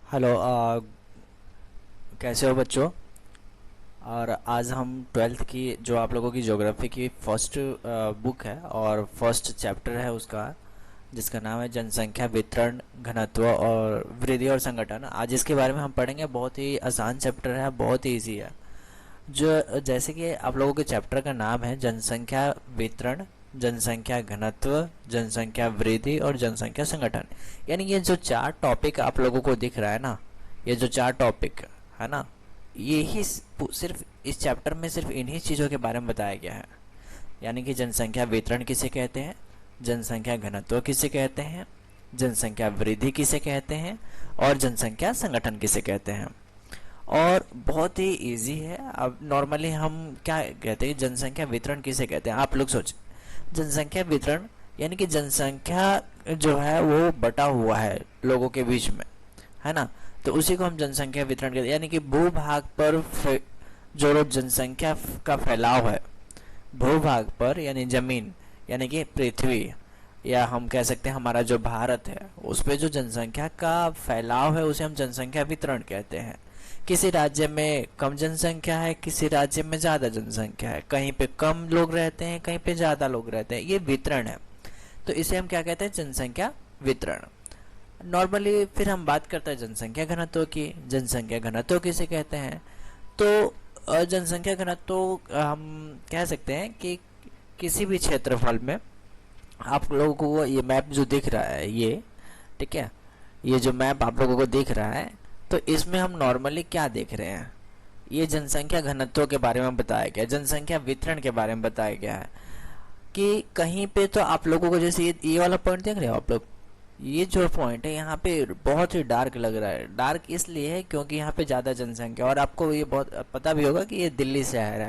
Hello. कैसे हो बच्चों? और आज हम ट्वेल्थ की जो आप लोगों की ज्योग्राफी की फर्स्ट बुक है और फर्स्ट चैप्टर है उसका, जिसका नाम है जनसंख्या वितरण घनत्व और वृद्धि और संगठन। आज इसके बारे में हम पढ़ेंगे। बहुत ही आसान चैप्टर है, बहुत ही इजी है। जो जैसे कि आप लोगों के चैप्टर का नाम है जनसंख्या वितरण, जनसंख्या घनत्व, जनसंख्या वृद्धि और जनसंख्या संगठन। यानी ये जो चार टॉपिक आप लोगों को दिख रहा है ना, ये जो चार टॉपिक है ना, ये ही सिर्फ इस चैप्टर में सिर्फ इन्हीं चीज़ों के बारे में बताया गया है। यानी कि जनसंख्या वितरण किसे कहते हैं, जनसंख्या घनत्व किसे कहते हैं, जनसंख्या वृद्धि किसे कहते हैं और जनसंख्या संगठन किसे कहते हैं। और बहुत ही इजी है। अब नॉर्मली हम क्या कहते हैं, जनसंख्या वितरण किसे कहते हैं? आप लोग सोचें, जनसंख्या वितरण यानी कि जनसंख्या जो है वो बटा हुआ है लोगों के बीच में, है ना। तो उसी को हम जनसंख्या वितरण कहते हैं। यानी कि भूभाग पर जो जनसंख्या का फैलाव है, भूभाग पर यानी जमीन, यानी कि पृथ्वी, या हम कह सकते हैं हमारा जो भारत है उस पे जो जनसंख्या का फैलाव है उसे हम जनसंख्या वितरण कहते हैं। किसी राज्य में कम जनसंख्या है, किसी राज्य में ज्यादा जनसंख्या है, कहीं पे कम लोग रहते हैं, कहीं पे ज्यादा लोग रहते हैं, ये वितरण है। तो इसे हम क्या कहते हैं? जनसंख्या वितरण। नॉर्मली फिर हम बात करते हैं जनसंख्या घनत्व की। जनसंख्या घनत्व किसे कहते हैं? तो जनसंख्या घनत्व हम कह सकते हैं कि किसी भी क्षेत्रफल में आप लोगों को ये मैप जो दिख रहा है, ये ठीक है, ये जो मैप आप लोगों को दिख रहा है, तो इसमें हम नॉर्मली क्या देख रहे हैं? ये जनसंख्या घनत्व के बारे में बताया गया, जनसंख्या वितरण के बारे में बताया गया है। कि कहीं पे तो आप लोगों को जैसे ये वाला पॉइंट देख रहे हो आप लोग, ये जो पॉइंट है यहाँ पे बहुत ही डार्क लग रहा है। डार्क इसलिए है क्योंकि यहाँ पे ज़्यादा जनसंख्या, और आपको ये बहुत पता भी होगा कि ये दिल्ली शहर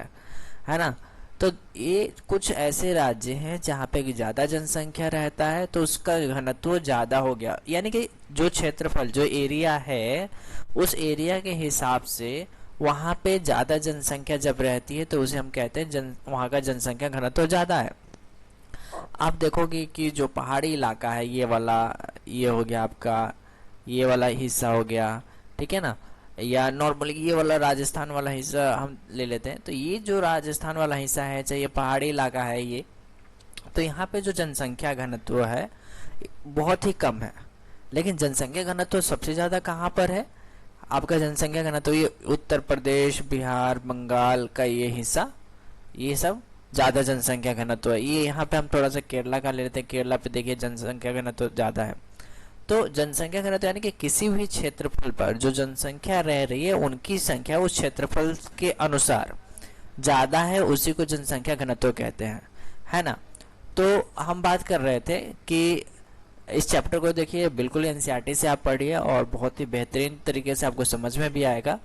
है ना। तो ये कुछ ऐसे राज्य हैं जहाँ पे ज़्यादा जनसंख्या रहता है तो उसका घनत्व ज़्यादा हो गया। यानी कि जो क्षेत्रफल, जो एरिया है, उस एरिया के हिसाब से वहाँ पे ज़्यादा जनसंख्या जब रहती है तो उसे हम कहते हैं वहाँ का जनसंख्या घनत्व ज़्यादा है। आप देखोगे कि जो पहाड़ी इलाका है, ये वाला, ये हो गया आपका, ये वाला हिस्सा हो गया, ठीक है ना। या नॉर्मली ये वाला राजस्थान वाला हिस्सा हम ले लेते हैं। तो ये जो राजस्थान वाला हिस्सा है, चाहे ये पहाड़ी इलाका है, ये तो यहाँ पे जो जनसंख्या घनत्व है बहुत ही कम है। लेकिन जनसंख्या घनत्व सबसे ज़्यादा कहाँ पर है? आपका जनसंख्या घनत्व ये उत्तर प्रदेश, बिहार, बंगाल का ये हिस्सा, ये सब ज़्यादा जनसंख्या घनत्व है। ये यहाँ पे हम थोड़ा सा केरला का ले लेते हैं। केरला पे देखिए जनसंख्या घनत्व ज़्यादा है। तो जनसंख्या घनत्व यानी कि किसी भी क्षेत्रफल पर जो जनसंख्या रह रही है उनकी संख्या उस क्षेत्रफल के अनुसार ज़्यादा है, उसी को जनसंख्या घनत्व कहते हैं, है ना। तो हम बात कर रहे थे कि इस चैप्टर को देखिए बिल्कुल एनसीईआरटी से आप पढ़िए और बहुत ही बेहतरीन तरीके से आपको समझ में भी आएगा।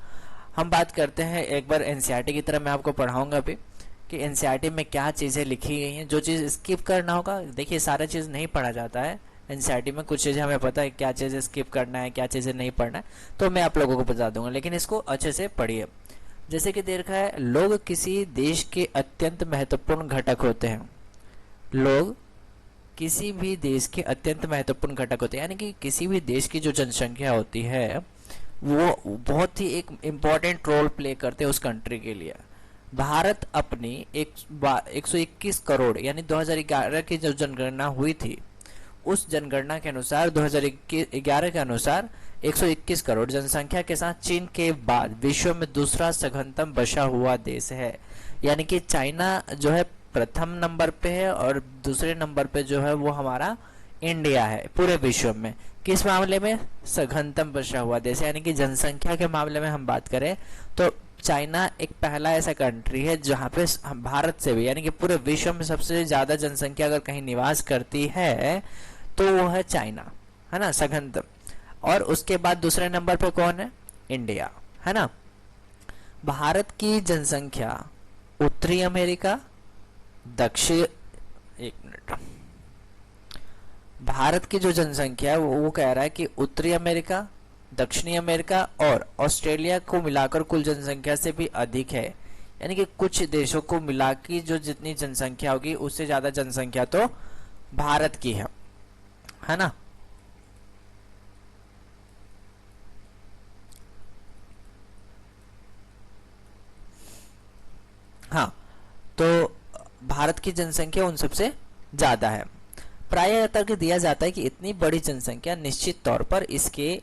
हम बात करते हैं एक बार एनसीईआरटी की तरह, मैं आपको पढ़ाऊंगा अभी कि एनसीईआरटी में क्या चीज़ें लिखी गई हैं। जो चीज़ स्किप करना होगा, देखिए सारा चीज़ नहीं पढ़ा जाता है एनसीईआरटी में। कुछ चीज़ें हमें पता है क्या चीज़ें स्किप करना है, क्या चीज़ें नहीं पढ़ना है, तो मैं आप लोगों को बता दूंगा, लेकिन इसको अच्छे से पढ़िए। जैसे कि दे रखा है, लोग किसी देश के अत्यंत महत्वपूर्ण घटक होते हैं। लोग किसी भी देश के अत्यंत महत्वपूर्ण घटक होते हैं, यानी कि किसी भी देश की जो जनसंख्या होती है वो बहुत ही एक इम्पॉर्टेंट रोल प्ले करते हैं उस कंट्री के लिए। भारत अपनी 121 करोड़ यानी 2011 की जो जनगणना हुई थी, उस जनगणना के अनुसार 2011 के अनुसार 121 करोड़ जनसंख्या के साथ चीन के बाद विश्व में दूसरा सघनतम बसा हुआ देश है। यानी कि चाइना जो है प्रथम नंबर पे है और दूसरे नंबर पे जो है वो हमारा इंडिया है पूरे विश्व में। किस मामले में? सघनतम बसा हुआ देश, यानी कि जनसंख्या के मामले में हम बात करें तो चाइना एक पहला ऐसा कंट्री है जहाँ पे भारत से भी, यानी कि पूरे विश्व में सबसे ज्यादा जनसंख्या अगर कहीं निवास करती है तो वो है चाइना, है ना, सघनतम। और उसके बाद दूसरे नंबर पे कौन है? इंडिया, है ना। भारत की जनसंख्या उत्तरी अमेरिका, दक्षिण, एक मिनट, भारत की जो जनसंख्या है वो कह रहा है कि उत्तरी अमेरिका, दक्षिणी अमेरिका और ऑस्ट्रेलिया को मिलाकर कुल जनसंख्या से भी अधिक है। यानी कि कुछ देशों को मिला के जो जितनी जनसंख्या होगी उससे ज्यादा जनसंख्या तो भारत की है ना। हाँ, तो भारत की जनसंख्या उन सबसे ज़्यादा है। प्रायः तर्क दिया जाता है कि इतनी बड़ी जनसंख्या निश्चित तौर पर इसके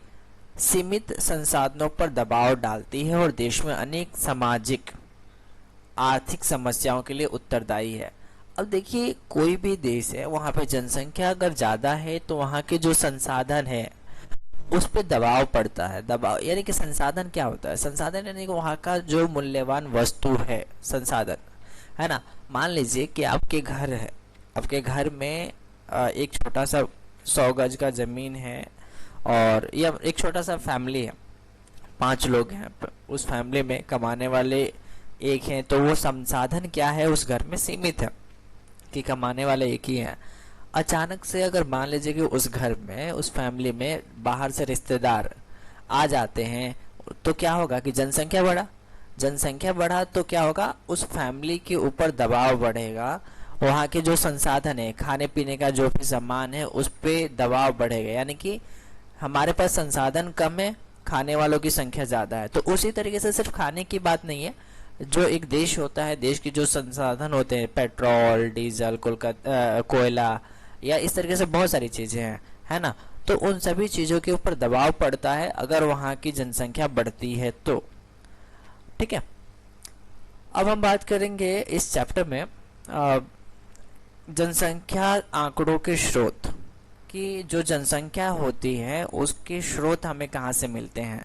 सीमित संसाधनों पर दबाव डालती है और देश में अनेक सामाजिक आर्थिक समस्याओं के लिए उत्तरदायी है। अब देखिए, कोई भी देश है, वहाँ पे जनसंख्या अगर ज़्यादा है तो वहाँ के जो संसाधन है उस पे दबाव पड़ता है। दबाव यानी कि संसाधन क्या होता है? संसाधन यानी कि वहाँ का जो मूल्यवान वस्तु है, संसाधन है ना। मान लीजिए कि आपके घर है, आपके घर में एक छोटा सा 100 गज का जमीन है, और या एक छोटा सा फैमिली है, 5 लोग हैं, उस फैमिली में कमाने वाले एक हैं, तो वो संसाधन क्या है उस घर में सीमित है कि कमाने वाले एक ही हैं। अचानक से अगर मान लीजिए कि उस घर में, उस फैमिली में बाहर से रिश्तेदार आ जाते हैं, तो क्या होगा कि जनसंख्या बढ़ा। जनसंख्या बढ़ा तो क्या होगा, उस फैमिली के ऊपर दबाव बढ़ेगा, वहाँ के जो संसाधन है, खाने पीने का जो भी सामान है, उस पे दबाव बढ़ेगा। यानी कि हमारे पास संसाधन कम है, खाने वालों की संख्या ज़्यादा है। तो उसी तरीके से सिर्फ खाने की बात नहीं है, जो एक देश होता है, देश की जो संसाधन होते हैं, पेट्रोल, डीजल, कोयला, या इस तरीके से बहुत सारी चीज़ें हैं, है ना। तो उन सभी चीज़ों के ऊपर दबाव पड़ता है अगर वहाँ की जनसंख्या बढ़ती है तो। ठीक है, अब हम बात करेंगे इस चैप्टर में जनसंख्या आंकड़ों के स्रोत, कि जो जनसंख्या होती है उसके स्रोत हमें कहाँ से मिलते हैं,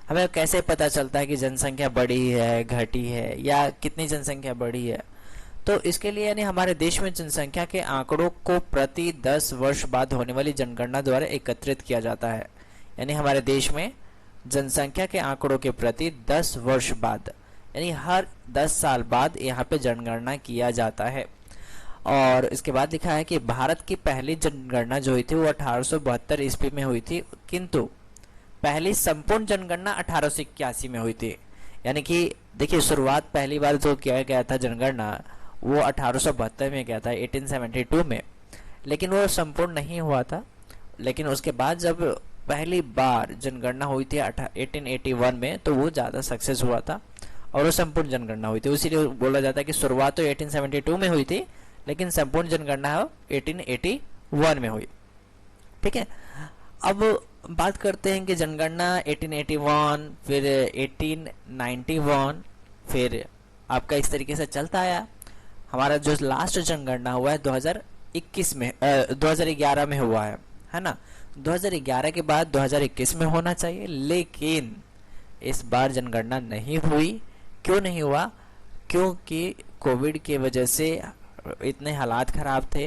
हमें कैसे पता चलता है कि जनसंख्या बढ़ी है, घटी है, या कितनी जनसंख्या बढ़ी है। तो इसके लिए यानी हमारे देश में जनसंख्या के आंकड़ों को प्रति 10 वर्ष बाद होने वाली जनगणना द्वारा एकत्रित किया जाता है। यानी हमारे देश में जनसंख्या के आंकड़ों के प्रति 10 वर्ष बाद, यानी हर 10 साल बाद यहाँ पे जनगणना किया जाता है। और इसके बाद लिखा है कि भारत की पहली जनगणना जो हुई थी वो 1872 ईस्वी में हुई थी, किंतु पहली संपूर्ण जनगणना 1881 में हुई थी। यानी कि देखिए, शुरुआत पहली बार जो किया गया था जनगणना वो 1872 में किया था, 1872 में, लेकिन वो संपूर्ण नहीं हुआ था। लेकिन उसके बाद जब पहली बार जनगणना हुई थी 1881 में, तो वो ज़्यादा सक्सेस हुआ था और वो संपूर्ण जनगणना हुई थी। इसीलिए बोला जाता है कि शुरुआत तो 1872 में हुई थी, लेकिन संपूर्ण जनगणना 1881 में हुई। ठीक है, अब बात करते हैं कि जनगणना 1881, फिर 1891, फिर आपका इस तरीके से चलता आया। हमारा जो लास्ट जनगणना हुआ है 2021 में 2011 में हुआ है ना। 2011 के बाद 2021 में होना चाहिए, लेकिन इस बार जनगणना नहीं हुई। क्यों नहीं हुआ? क्योंकि कोविड की वजह से इतने हालात ख़राब थे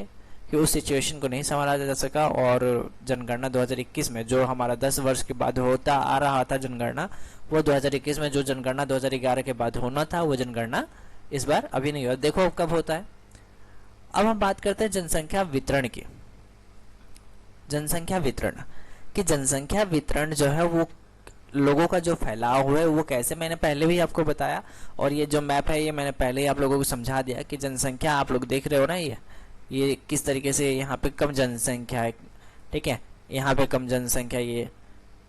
कि उस सिचुएशन को नहीं संभाला जा सका, और जनगणना 2021 में जो हमारा 10 वर्ष के बाद होता आ रहा था जनगणना, वो 2021 में जो जनगणना 2011 के बाद होना था वो जनगणना इस बार अभी नहीं हुआ। देखो कब होता है। अब हम बात करते हैं जनसंख्या वितरण की। जनसंख्या वितरण कि जनसंख्या वितरण जो है वो लोगों का जो फैलाव है वो कैसे, मैंने पहले भी आपको बताया, और ये जो मैप है ये मैंने पहले ही आप लोगों को समझा दिया कि जनसंख्या आप लोग देख रहे हो ना, ये किस तरीके से यहाँ पे कम जनसंख्या है, ठीक है, यहाँ पे कम जनसंख्या। ये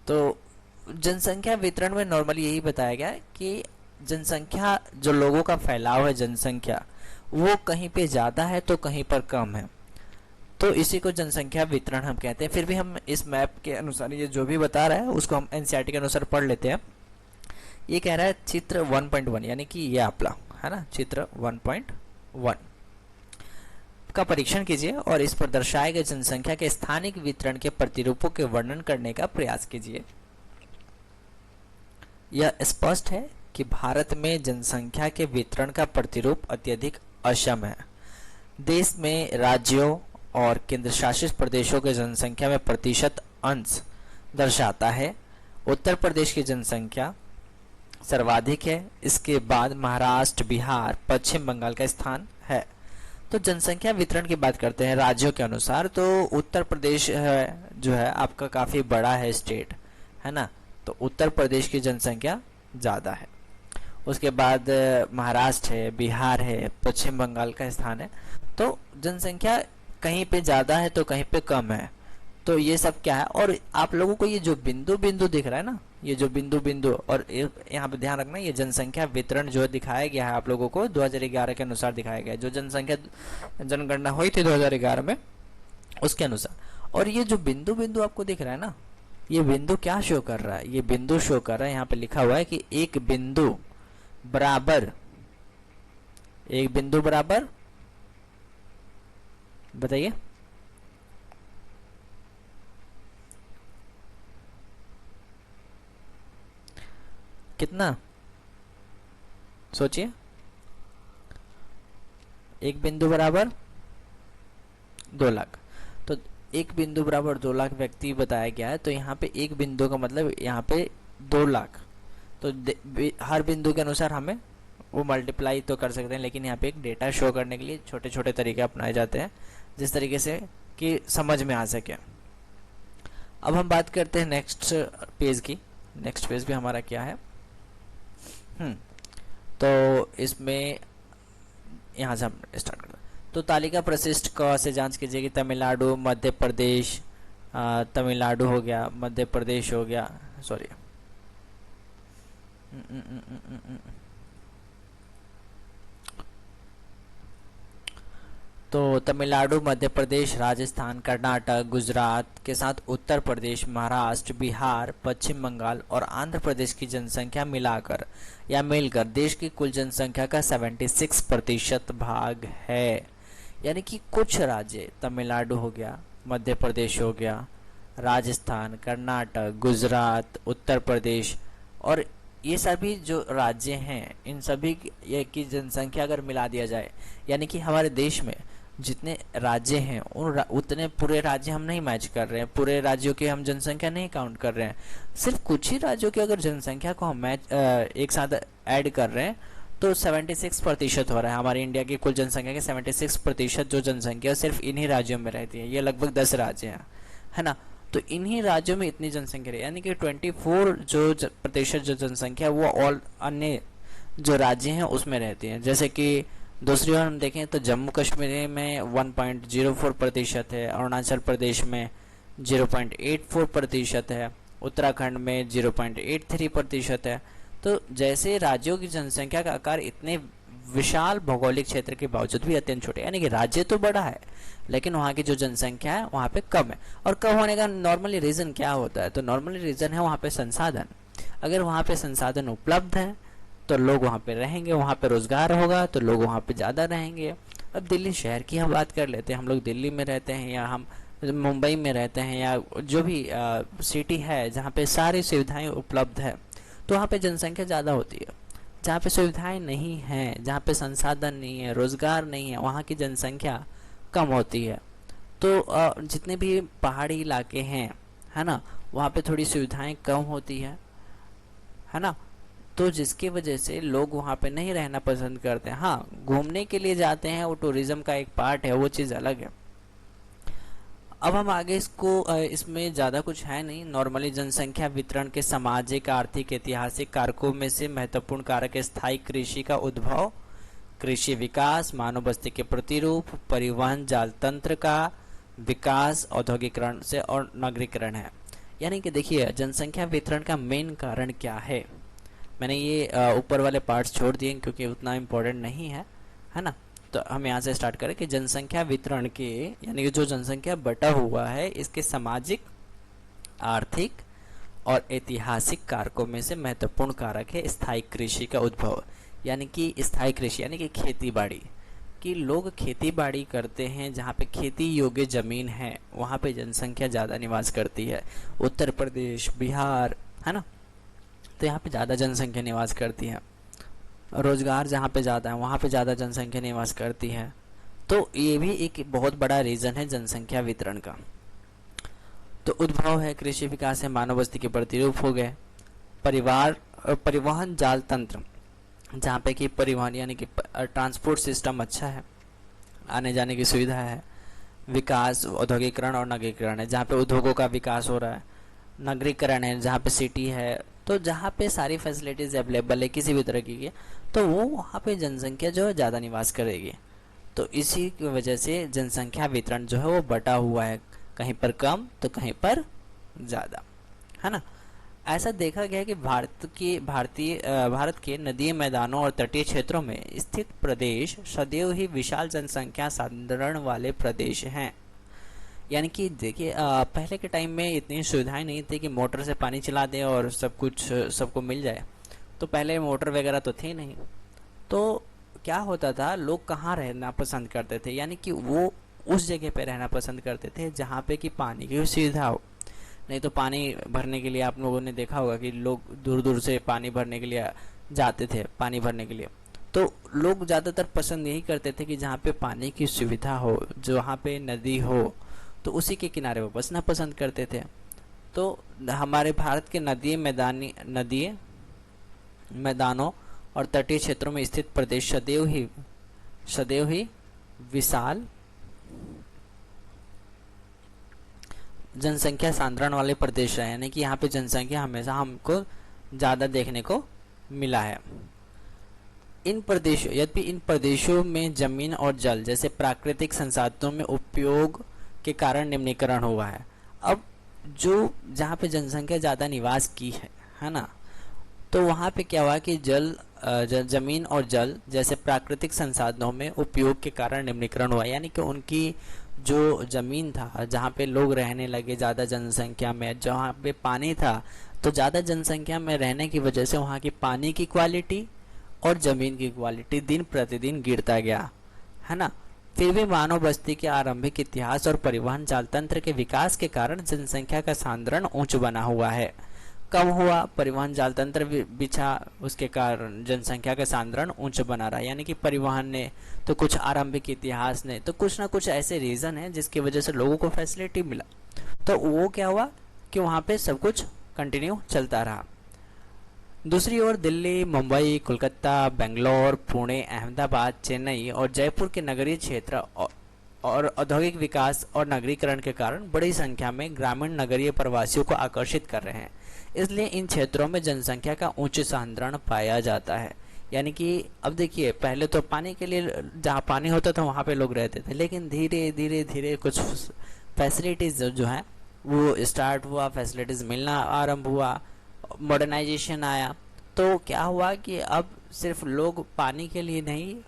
तो जनसंख्या वितरण में नॉर्मली यही बताया गया है कि जनसंख्या, जो लोगों का फैलाव है जनसंख्या, वो कहीं पे ज़्यादा है तो कहीं पर कम है, तो इसी को जनसंख्या वितरण हम कहते हैं। फिर भी हम इस मैप के अनुसार ये जो भी बता रहा है उसको हम एनसीईआरटी के अनुसार पढ़ लेते हैं। ये कह रहा है चित्र 1.1, यानी कि ये आपला है ना, चित्र 1.1 का परीक्षण कीजिए और इस पर दर्शाए गए जनसंख्या के स्थानिक वितरण के प्रतिरूपों के वर्णन करने का प्रयास कीजिए। यह स्पष्ट है कि भारत में जनसंख्या के वितरण का प्रतिरूप अत्यधिक असम है। देश में राज्यों और केंद्र शासित प्रदेशों के जनसंख्या में प्रतिशत अंश दर्शाता है। उत्तर प्रदेश की जनसंख्या सर्वाधिक है, इसके बाद महाराष्ट्र, बिहार, पश्चिम बंगाल का स्थान है। तो जनसंख्या वितरण की बात करते हैं राज्यों के अनुसार, तो उत्तर प्रदेश है जो है आपका काफ़ी बड़ा है स्टेट, है ना, तो उत्तर प्रदेश की जनसंख्या ज़्यादा है। उसके बाद महाराष्ट्र है, बिहार है, पश्चिम बंगाल का स्थान है। तो जनसंख्या कहीं पे ज़्यादा है तो कहीं पे कम है। तो ये सब क्या है, और आप लोगों को ये जो बिंदु बिंदु दिख रहा है ना, ये जो बिंदु बिंदु, और यहाँ पे ध्यान रखना, ये जनसंख्या वितरण जो दिखाया गया है आप लोगों को 2011 के अनुसार दिखाया गया है, जो जनसंख्या जनगणना हुई थी 2011 में उसके अनुसार। और ये जो बिंदु बिंदु आपको दिख रहा है ना, ये बिंदु क्या शो कर रहा है, ये बिंदु शो कर रहा है, यहाँ पे लिखा हुआ है कि एक बिंदु बराबर, एक बिंदु बराबर, बताइए कितना, सोचिए, एक बिंदु बराबर 2 लाख। तो एक बिंदु बराबर 2 लाख व्यक्ति बताया गया है, तो यहाँ पे एक बिंदु का मतलब यहाँ पे 2 लाख। तो हर बिंदु के अनुसार हमें वो मल्टीप्लाई तो कर सकते हैं, लेकिन यहाँ पे एक डेटा शो करने के लिए छोटे छोटे तरीके अपनाए जाते हैं, जिस तरीके से कि समझ में आ सके। अब हम बात करते हैं नेक्स्ट पेज की। नेक्स्ट पेज भी हमारा क्या है, तो इसमें यहाँ से हम स्टार्ट करते हैं। तो तालिका प्रशिष्ट क से जांच कीजिए कि तमिलनाडु, मध्य प्रदेश, तमिलनाडु हो गया, मध्य प्रदेश हो गया, सॉरी तो तमिलनाडु, मध्य प्रदेश, राजस्थान, कर्नाटक, गुजरात के साथ उत्तर प्रदेश, महाराष्ट्र, बिहार, पश्चिम बंगाल और आंध्र प्रदेश की जनसंख्या मिलाकर या मिलकर देश की कुल जनसंख्या का 76% भाग है। यानी कि कुछ राज्य, तमिलनाडु हो गया, मध्य प्रदेश हो गया, राजस्थान, कर्नाटक, गुजरात, उत्तर प्रदेश, और ये सभी जो राज्य हैं, इन सभी की जनसंख्या अगर मिला दिया जाए, यानी कि हमारे देश में जितने राज्य हैं उतने पूरे राज्य हम नहीं मैच कर रहे हैं, पूरे राज्यों की हम जनसंख्या नहीं काउंट कर रहे हैं, सिर्फ कुछ ही राज्यों की अगर जनसंख्या को हम मैच एक साथ ऐड कर रहे हैं तो 76% हो रहा है। हमारे इंडिया की कुल जनसंख्या के 76% जो जनसंख्या सिर्फ इन्हीं राज्यों में रहती है, ये लगभग 10 राज्य हैं, है ना। तो इन्हीं राज्यों में इतनी जनसंख्या है, यानी कि 24% जो जनसंख्या वो और अन्य जो राज्य हैं उसमें रहती है। जैसे कि दूसरी ओर हम देखें तो जम्मू कश्मीर में 1.04% है, अरुणाचल प्रदेश में 0.84% है, उत्तराखंड में 0.83% है। तो जैसे राज्यों की जनसंख्या का आकार इतने विशाल भौगोलिक क्षेत्र के बावजूद भी अत्यंत छोटे, यानी कि राज्य तो बड़ा है लेकिन वहाँ की जो जनसंख्या है वहाँ पे कम है। और कम होने का नॉर्मली रीज़न क्या होता है, तो नॉर्मली रीज़न है वहाँ पे संसाधन। अगर वहाँ पे संसाधन उपलब्ध है तो लोग वहाँ पे रहेंगे, वहाँ पे रोजगार होगा तो लोग वहाँ पे ज़्यादा रहेंगे। अब दिल्ली शहर की हम बात कर लेते हैं, हम लोग दिल्ली में रहते हैं या हम मुंबई में रहते हैं या जो भी सिटी है जहाँ पे सारी सुविधाएं उपलब्ध है, तो वहाँ पे जनसंख्या ज़्यादा होती है। जहाँ पे सुविधाएं नहीं हैं, जहाँ पे संसाधन नहीं है, रोजगार नहीं है, वहाँ की जनसंख्या कम होती है। तो जितने भी पहाड़ी इलाके हैं, है ना, वहाँ पे थोड़ी सुविधाएं कम होती है ना, तो जिसकी वजह से लोग वहाँ पे नहीं रहना पसंद करते हैं। हाँ, घूमने के लिए जाते हैं, वो टूरिज्म का एक पार्ट है, वो चीज़ अलग है। अब हम आगे इसमें ज़्यादा कुछ है नहीं। नॉर्मली जनसंख्या वितरण के सामाजिक, आर्थिक, ऐतिहासिक कारकों में से महत्वपूर्ण कारक स्थायी कृषि का उद्भव, कृषि विकास, मानव बस्ती के प्रतिरूप, परिवहन जाल तंत्र का विकास, औद्योगिकरण से और नगरीकरण है। यानी कि देखिए जनसंख्या वितरण का मेन कारण क्या है, मैंने ये ऊपर वाले पार्ट्स छोड़ दिए क्योंकि उतना इम्पोर्टेंट नहीं है ना। तो हम यहाँ से स्टार्ट करें कि जनसंख्या वितरण के, यानी कि जो जनसंख्या बटा हुआ है, इसके सामाजिक, आर्थिक और ऐतिहासिक कारकों में से महत्वपूर्ण कारक है स्थायी कृषि का उद्भव। यानी कि स्थायी कृषि यानी कि खेती बाड़ी, कि लोग खेती बाड़ी करते हैं, जहाँ पे खेती योग्य ज़मीन है वहाँ पे जनसंख्या ज़्यादा निवास करती है। उत्तर प्रदेश, बिहार, है ना, तो यहाँ पे ज़्यादा जनसंख्या निवास करती है। रोजगार जहाँ पे ज़्यादा है वहाँ पे ज़्यादा जनसंख्या निवास करती है। तो ये भी एक बहुत बड़ा रीज़न है जनसंख्या वितरण का। तो उद्भव है, कृषि विकास है, मानव बस्ती के प्रतिरूप हो गए, परिवहन जाल तंत्र, जहाँ पे कि परिवहन यानी कि ट्रांसपोर्ट सिस्टम अच्छा है, आने जाने की सुविधा है, विकास, औद्योगिकरण और नगरीकरण है, जहाँ पे उद्योगों का विकास हो रहा है, नगरीकरण है जहाँ पे सिटी है, तो जहाँ पे सारी फैसिलिटीज़ अवेलेबल है किसी भी तरह की, तो वो वहाँ पे जनसंख्या जो है ज़्यादा निवास करेगी। तो इसी की वजह से जनसंख्या वितरण जो है वो बटा हुआ है, कहीं पर कम तो कहीं पर ज़्यादा, है ना। ऐसा देखा गया है कि भारत के नदीय मैदानों और तटीय क्षेत्रों में स्थित प्रदेश सदैव ही विशाल जनसंख्या सांद्रण वाले प्रदेश हैं। यानी कि देखिए, पहले के टाइम में इतनी सुविधाएं नहीं थी कि मोटर से पानी चला दें और सब कुछ सबको मिल जाए। तो पहले मोटर वगैरह तो थे नहीं। तो क्या होता था, लोग कहाँ रहना पसंद करते थे, यानी कि वो उस जगह पे रहना पसंद करते थे जहाँ पे कि पानी की सुविधा हो। नहीं तो पानी भरने के लिए आप लोगों ने देखा होगा कि लोग दूर दूर से पानी भरने के लिए जाते थे, पानी भरने के लिए। तो लोग ज़्यादातर पसंद यही करते थे कि जहाँ पे पानी की सुविधा हो, जहाँ पे नदी हो, तो उसी के किनारे वो बसना पसंद करते थे। तो हमारे भारत के नदीय मैदानों और तटीय क्षेत्रों में स्थित प्रदेश सदैव ही विशाल जनसंख्या सांद्रण वाले प्रदेश रहे, यानी कि यहाँ पे जनसंख्या हमेशा हमको ज़्यादा देखने को मिला है। यद्यपि इन प्रदेशों में जमीन और जल जैसे प्राकृतिक संसाधनों में उपयोग के कारण निम्नीकरण हुआ है। अब जो जहाँ पे जनसंख्या ज़्यादा निवास की है ना, तो वहाँ पे क्या हुआ कि जमीन और जल जैसे प्राकृतिक संसाधनों में उपयोग के कारण निम्नीकरण हुआ, यानी कि उनकी जो जमीन था जहाँ पे लोग रहने लगे ज़्यादा जनसंख्या में, जहाँ पे पानी था, तो ज़्यादा जनसंख्या में रहने की वजह से वहाँ की पानी की क्वालिटी और ज़मीन की क्वालिटी दिन प्रतिदिन गिरता गया, है ना। फिर भी मानव बस्ती के आरंभिक इतिहास और परिवहन जाल तंत्र के विकास के कारण जनसंख्या का सांद्रण उच्च बना हुआ है। कम हुआ, परिवहन जाल तंत्र बिछा, उसके कारण जनसंख्या का सांद्रण उच्च बना रहा, यानी कि परिवहन ने तो कुछ आरंभिक इतिहास ने तो कुछ ना कुछ ऐसे रीज़न है जिसकी वजह से लोगों को फैसिलिटी मिला, तो वो क्या हुआ कि वहाँ पे सब कुछ कंटिन्यू चलता रहा। दूसरी ओर दिल्ली, मुंबई, कोलकाता, बेंगलोर, पुणे, अहमदाबाद, चेन्नई और जयपुर के नगरीय क्षेत्र और औद्योगिक विकास और नगरीकरण के कारण बड़ी संख्या में ग्रामीण नगरीय प्रवासियों को आकर्षित कर रहे हैं। इसलिए इन क्षेत्रों में जनसंख्या का उच्च सांद्रण पाया जाता है। यानी कि अब देखिए, पहले तो पानी के लिए जहाँ पानी होता था वहाँ पे लोग रहते थे, लेकिन धीरे धीरे धीरे कुछ फैसिलिटीज़ जो है वो स्टार्ट हुआ, फैसिलिटीज़ मिलना आरंभ हुआ, मॉडर्नाइजेशन आया। तो क्या हुआ कि अब सिर्फ लोग पानी के लिए नहीं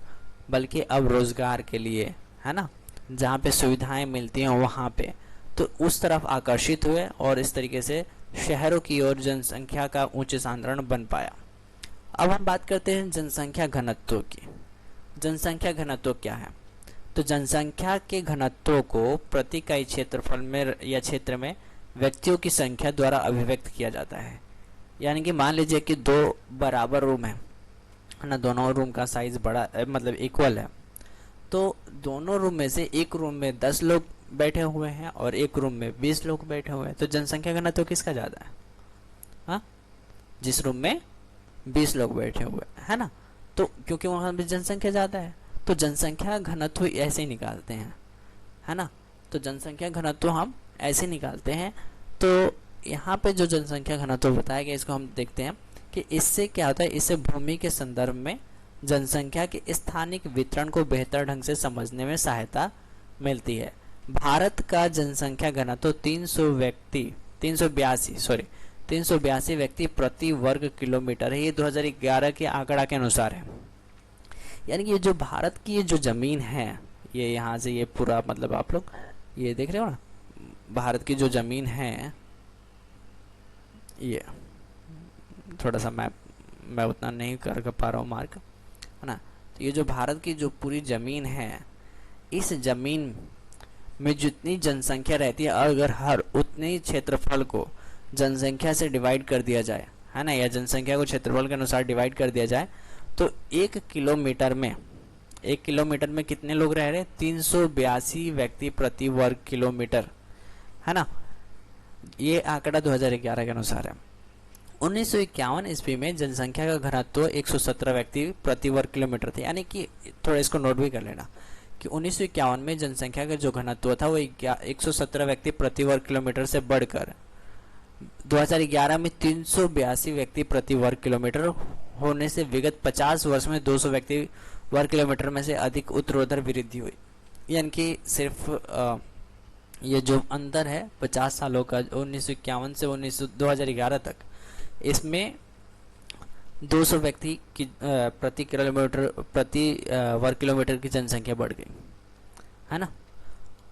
बल्कि अब रोज़गार के लिए, है ना, जहाँ पे सुविधाएं मिलती हैं वहाँ पे, तो उस तरफ आकर्षित हुए और इस तरीके से शहरों की ओर जनसंख्या का उच्च सांद्रण बन पाया। अब हम बात करते हैं जनसंख्या घनत्व की। जनसंख्या घनत्व क्या है? तो जनसंख्या के घनत्व को प्रति इकाई क्षेत्रफल में या क्षेत्र में व्यक्तियों की संख्या द्वारा अभिव्यक्त किया जाता है। यानी कि मान लीजिए कि दो बराबर रूम है ना, दोनों रूम का साइज बड़ा मतलब इक्वल है, तो दोनों रूम में से एक रूम में 10 लोग बैठे हुए हैं और एक रूम में 20 लोग बैठे हुए हैं, तो जनसंख्या घनत्व किसका ज़्यादा है? हाँ, जिस रूम में 20 लोग बैठे हुए है ना, तो क्योंकि वहाँ पे जनसंख्या ज़्यादा है, तो जनसंख्या घनत्व ऐसे ही निकालते हैं, है ना। तो जनसंख्या घनत्व हम ऐसे निकालते हैं। तो यहाँ पे जो जनसंख्या घनत्व बताया गया, इसको हम देखते हैं कि इससे क्या होता है। इससे भूमि के संदर्भ में जनसंख्या के स्थानिक वितरण को बेहतर ढंग से समझने में सहायता मिलती है। भारत का जनसंख्या घनत्व 382 व्यक्ति प्रति वर्ग किलोमीटर है। ये 2011 के आंकड़ा के अनुसार है। यानी कि ये जो भारत की ये जो ज़मीन है, ये यहाँ से ये पूरा मतलब आप लोग ये देख रहे हो ना, भारत की जो ज़मीन है, ये थोड़ा सा मैं उतना नहीं कर पा रहा हूँ मार्क, है ना। तो ये जो भारत की जो पूरी ज़मीन है, इस ज़मीन में जितनी जनसंख्या रहती है, अगर हर उतने क्षेत्रफल को जनसंख्या से डिवाइड कर दिया जाए, है ना, या जनसंख्या को क्षेत्रफल के अनुसार डिवाइड कर दिया जाए, तो 1 किलोमीटर में कितने लोग रह रहे हैं? 382 व्यक्ति प्रति वर्ग किलोमीटर, है ना। ये आंकड़ा 2011 के अनुसार है। 1951 ईस्वी में जनसंख्या का घनत्व 117 व्यक्ति प्रति वर्ग किलोमीटर थे। यानी कि थोड़ा इसको नोट भी कर लेना कि 1951 में जनसंख्या का जो घनत्व था वो 117 व्यक्ति प्रति वर्ग किलोमीटर से बढ़कर 2011 में 382 व्यक्ति प्रति वर्ग किलोमीटर होने से विगत 50 वर्ष में 200 व्यक्ति वर्ग किलोमीटर में से अधिक उत्तरोत्तर वृद्धि हुई। यानी कि सिर्फ ये जो अंतर है 50 सालों का, 1951 से 2011 तक, इसमें 200 व्यक्ति की प्रति किलोमीटर प्रति वर्ग किलोमीटर की जनसंख्या बढ़ गई, है ना।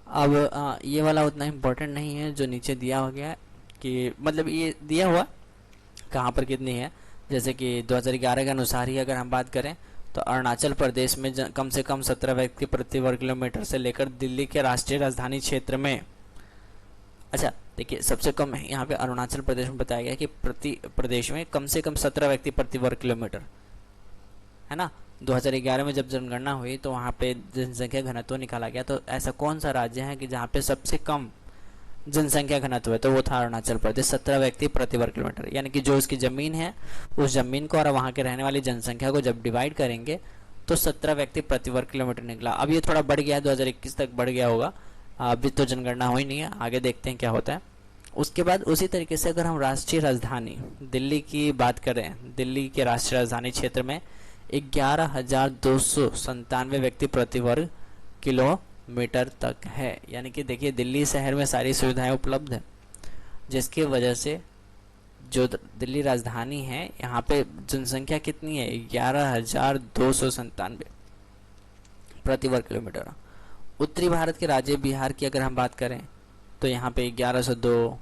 अब ये वाला उतना इम्पोर्टेंट नहीं है जो नीचे दिया हो गया है, कि मतलब ये दिया हुआ कहाँ पर कितनी है। जैसे कि 2011 के अनुसार ही अगर हम बात करें तो अरुणाचल प्रदेश में कम से कम 17 व्यक्ति प्रति वर्ग किलोमीटर से लेकर दिल्ली के राष्ट्रीय राजधानी क्षेत्र में, अच्छा देखिए सबसे कम है यहाँ पे अरुणाचल प्रदेश में बताया गया कि प्रति प्रदेश में कम से कम 17 व्यक्ति प्रति वर्ग किलोमीटर, है ना। 2011 में जब जनगणना हुई तो वहाँ पे जनसंख्या घनत्व निकाला गया, तो ऐसा कौन सा राज्य है कि जहाँ पे सबसे कम जनसंख्या घनत्व है, तो वो था अरुणाचल प्रदेश, 17 व्यक्ति प्रति वर्ग किलोमीटर। यानी कि जो उसकी ज़मीन है उस ज़मीन को और वहाँ के रहने वाली जनसंख्या को जब डिवाइड करेंगे तो 17 व्यक्ति प्रति वर्ग किलोमीटर निकला। अब ये थोड़ा बढ़ गया है, 2021 तक बढ़ गया होगा, अभी तो जनगणना हुई नहीं है, आगे देखते हैं क्या होता है। उसके बाद उसी तरीके से अगर हम राष्ट्रीय राजधानी दिल्ली की बात करें, दिल्ली के राष्ट्रीय राजधानी क्षेत्र में 11,297 व्यक्ति प्रति वर्ग किलोमीटर तक है। यानी कि देखिए दिल्ली शहर में सारी सुविधाएं उपलब्ध है, जिसकी वजह से जो दिल्ली राजधानी है यहाँ पे जनसंख्या कितनी है, 11,297 प्रति वर्ग किलोमीटर। उत्तरी भारत के राज्य बिहार की अगर हम बात करें तो यहाँ पे 1102,